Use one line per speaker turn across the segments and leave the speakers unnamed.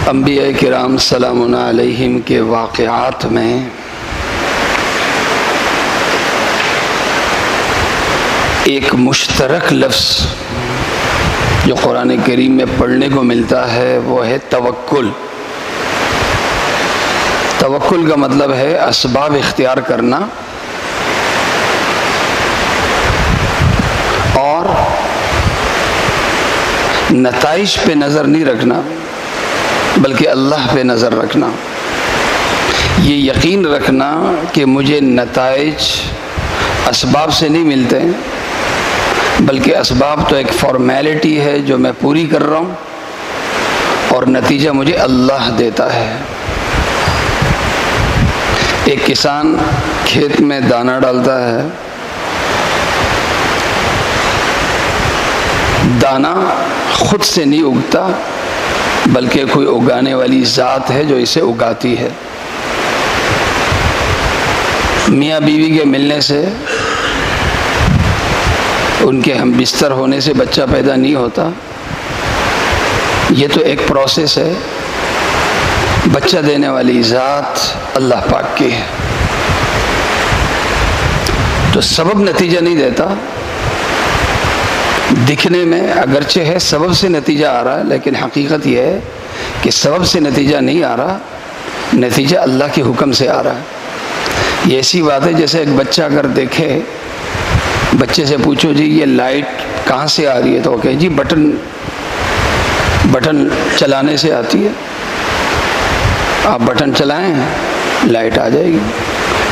انبیاء کرام سلام علیہم کے واقعات میں ایک مشترک لفظ جو قرآن کریم میں پڑھنے کو ملتا ہے وہ ہے توکل۔ توکل کا مطلب ہے اسباب اختیار کرنا اور نتائج پہ نظر نہیں رکھنا بلکہ اللہ پہ نظر رکھنا، یہ یقین رکھنا کہ مجھے نتائج اسباب سے نہیں ملتے بلکہ اسباب تو ایک فارمیلٹی ہے جو میں پوری کر رہا ہوں اور نتیجہ مجھے اللہ دیتا ہے۔ ایک کسان کھیت میں دانہ ڈالتا ہے، دانہ خود سے نہیں اگتا بلکہ کوئی اگانے والی ذات ہے جو اسے اگاتی ہے۔ میاں بیوی کے ملنے سے، ان کے ہم بستر ہونے سے بچہ پیدا نہیں ہوتا، یہ تو ایک پروسیس ہے۔ بچہ دینے والی ذات اللہ پاک کی ہے، تو سبب نتیجہ نہیں دیتا۔ دکھنے میں اگرچہ ہے سبب سے نتیجہ آ رہا ہے، لیکن حقیقت یہ ہے کہ سبب سے نتیجہ نہیں آ رہا، نتیجہ اللہ کے حکم سے آ رہا ہے۔ یہ ایسی بات ہے جیسے ایک بچہ اگر دیکھے، بچے سے پوچھو جی یہ لائٹ کہاں سے آ رہی ہے تو وہ کہے جی بٹن چلانے سے آتی ہے، آپ بٹن چلائیں لائٹ آ جائے گی،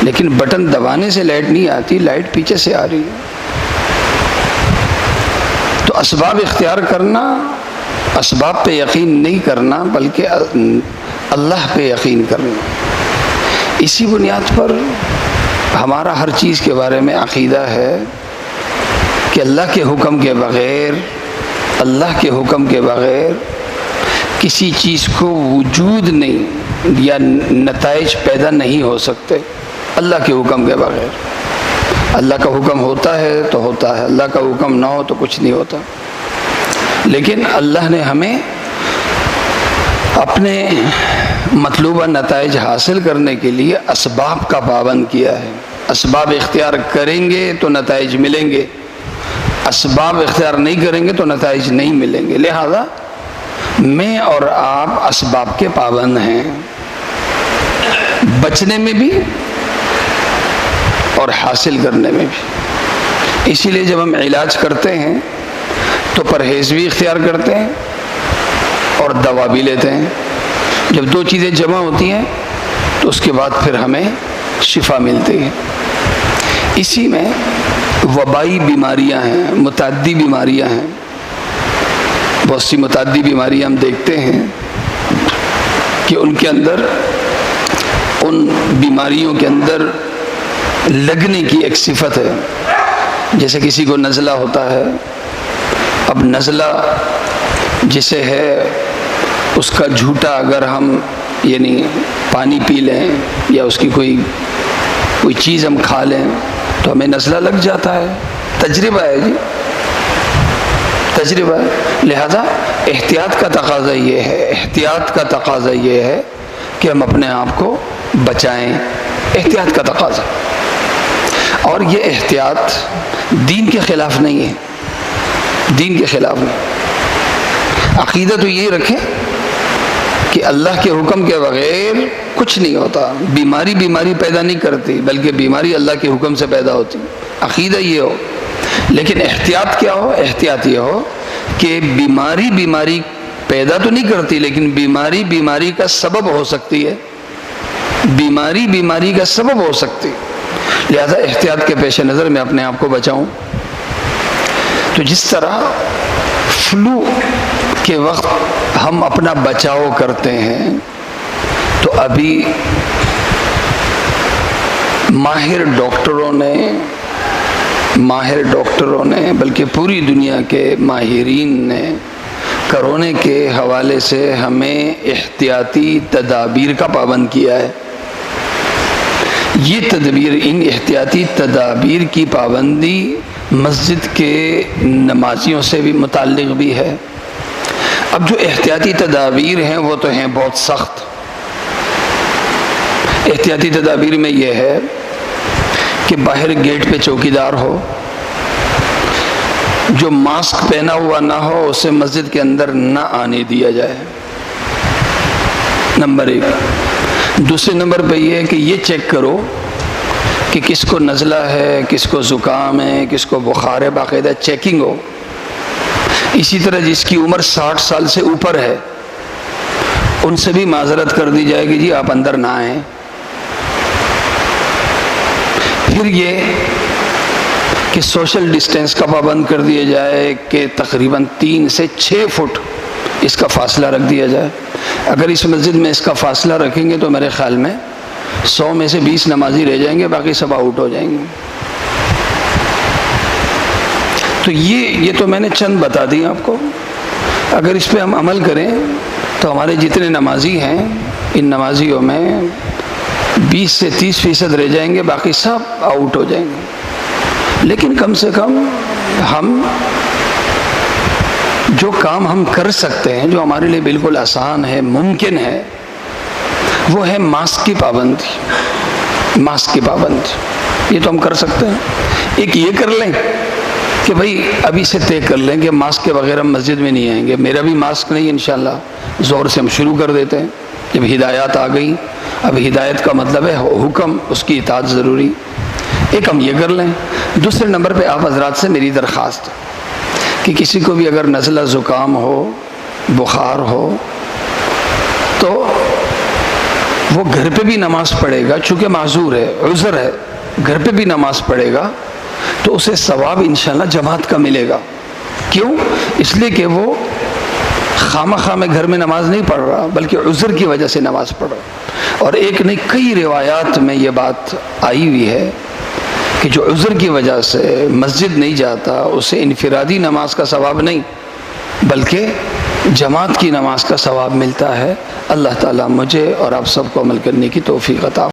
لیکن بٹن دبانے سے لائٹ نہیں آتی، لائٹ پیچھے سے آ رہی ہے۔ تو اسباب اختیار کرنا، اسباب پہ یقین نہیں کرنا بلکہ اللہ پہ یقین کرنا، اسی بنیاد پر ہمارا ہر چیز کے بارے میں عقیدہ ہے کہ اللہ کے حکم کے بغیر، اللہ کے حکم کے بغیر کسی چیز کو وجود نہیں یا نتائج پیدا نہیں ہو سکتے، اللہ کے حکم کے بغیر۔ اللہ کا حکم ہوتا ہے تو ہوتا ہے، اللہ کا حکم نہ ہو تو کچھ نہیں ہوتا۔ لیکن اللہ نے ہمیں اپنے مطلوبہ نتائج حاصل کرنے کے لیے اسباب کا پابند کیا ہے۔ اسباب اختیار کریں گے تو نتائج ملیں گے، اسباب اختیار نہیں کریں گے تو نتائج نہیں ملیں گے۔ لہذا میں اور آپ اسباب کے پابند ہیں، بچنے میں بھی اور حاصل کرنے میں بھی۔ اسی لیے جب ہم علاج کرتے ہیں تو پرہیز بھی اختیار کرتے ہیں اور دوا بھی لیتے ہیں۔ جب دو چیزیں جمع ہوتی ہیں تو اس کے بعد پھر ہمیں شفا ملتی ہے۔ اسی میں وبائی بیماریاں ہیں، متعدی بیماریاں ہیں، بہت سی متعدی بیماریاں ہم دیکھتے ہیں کہ ان کے اندر، ان بیماریوں کے اندر لگنے کی ایک صفت ہے۔ جیسے کسی کو نزلہ ہوتا ہے، اب نزلہ جسے ہے اس کا جھوٹا اگر ہم یعنی پانی پی لیں یا اس کی کوئی چیز ہم کھا لیں تو ہمیں نزلہ لگ جاتا ہے، تجربہ ہے جی، تجربہ ہے۔ لہذا احتیاط کا تقاضا یہ ہے، احتیاط کا تقاضا یہ ہے کہ ہم اپنے آپ کو بچائیں، احتیاط کا تقاضا۔ اور یہ احتیاط دین کے خلاف نہیں ہے، دین کے خلاف نہیں۔ عقیدہ تو یہی رکھیں کہ اللہ کے حکم کے بغیر کچھ نہیں ہوتا، بیماری پیدا نہیں کرتی بلکہ بیماری اللہ کے حکم سے پیدا ہوتی، عقیدہ یہ ہو۔ لیکن احتیاط کیا ہو؟ احتیاط یہ ہو کہ بیماری پیدا تو نہیں کرتی لیکن بیماری کا سبب ہو سکتی ہے، بیماری کا سبب ہو سکتی، لہذا احتیاط کے پیش نظر میں اپنے آپ کو بچاؤں۔ تو جس طرح فلو کے وقت ہم اپنا بچاؤ کرتے ہیں تو ابھی ماہر ڈاکٹروں نے بلکہ پوری دنیا کے ماہرین نے کرونے کے حوالے سے ہمیں احتیاطی تدابیر کا پابند کیا ہے۔ یہ تدبیر، ان احتیاطی تدابیر کی پابندی مسجد کے نمازیوں سے بھی متعلق بھی ہے۔ اب جو احتیاطی تدابیر ہیں وہ تو ہیں بہت سخت. احتیاطی تدابیر میں یہ ہے کہ باہر گیٹ پہ چوکیدار ہو، جو ماسک پہنا ہوا نہ ہو اسے مسجد کے اندر نہ آنے دیا جائے، نمبر 1. دوسرے نمبر پہ یہ ہے کہ یہ چیک کرو کہ کس کو نزلہ ہے، کس کو زکام ہے، کس کو بخار ہے، باقاعدہ چیکنگ ہو. اسی طرح جس کی عمر 60 سال سے اوپر ہے ان سے بھی معذرت کر دی جائے گی، جی آپ اندر نہ آئیں. پھر یہ کہ سوشل ڈسٹینس کا پابند کر دیا جائے کہ تقریباً 3 سے 6 فٹ اس کا فاصلہ رکھ دیا جائے. اگر اس مسجد میں اس کا فاصلہ رکھیں گے تو میرے خیال میں 100 میں سے 20 نمازی رہ جائیں گے، باقی سب آؤٹ ہو جائیں گے. تو یہ تو میں نے چند بتا دی آپ کو. اگر اس پہ ہم عمل کریں تو ہمارے جتنے نمازی ہیں ان نمازیوں میں 20 سے 30% رہ جائیں گے، باقی سب آؤٹ ہو جائیں گے. لیکن کم سے کم ہم جو کام ہم کر سکتے ہیں، جو ہمارے لیے بالکل آسان ہے، ممکن ہے، وہ ہے ماسک کی پابندی. ماسک کی پابندی یہ تو ہم کر سکتے ہیں. ایک یہ کر لیں کہ بھائی ابھی سے طے کر لیں کہ ماسک کے بغیر ہم مسجد میں نہیں آئیں گے. میرا بھی ماسک نہیں انشاءاللہ، زور سے ہم شروع کر دیتے ہیں. جب ہدایات آ گئی، اب ہدایت کا مطلب ہے حکم، اس کی اطاعت ضروری. ایک ہم یہ کر لیں. دوسرے نمبر پہ آپ حضرات سے میری درخواست کہ کسی کو بھی اگر نزلہ زکام ہو، بخار ہو، تو وہ گھر پہ بھی نماز پڑھے گا، چونکہ معذور ہے، عذر ہے، گھر پہ بھی نماز پڑھے گا تو اسے ثواب انشاءاللہ جماعت کا ملے گا. کیوں؟ اس لیے کہ وہ خامخواہ میں گھر میں نماز نہیں پڑھ رہا، بلکہ عذر کی وجہ سے نماز پڑھ رہا. اور ایک نہیں کئی روایات میں یہ بات آئی ہوئی ہے کہ جو عذر کی وجہ سے مسجد نہیں جاتا اسے انفرادی نماز کا ثواب نہیں بلکہ جماعت کی نماز کا ثواب ملتا ہے. اللہ تعالیٰ مجھے اور آپ سب کو عمل کرنے کی توفیق عطا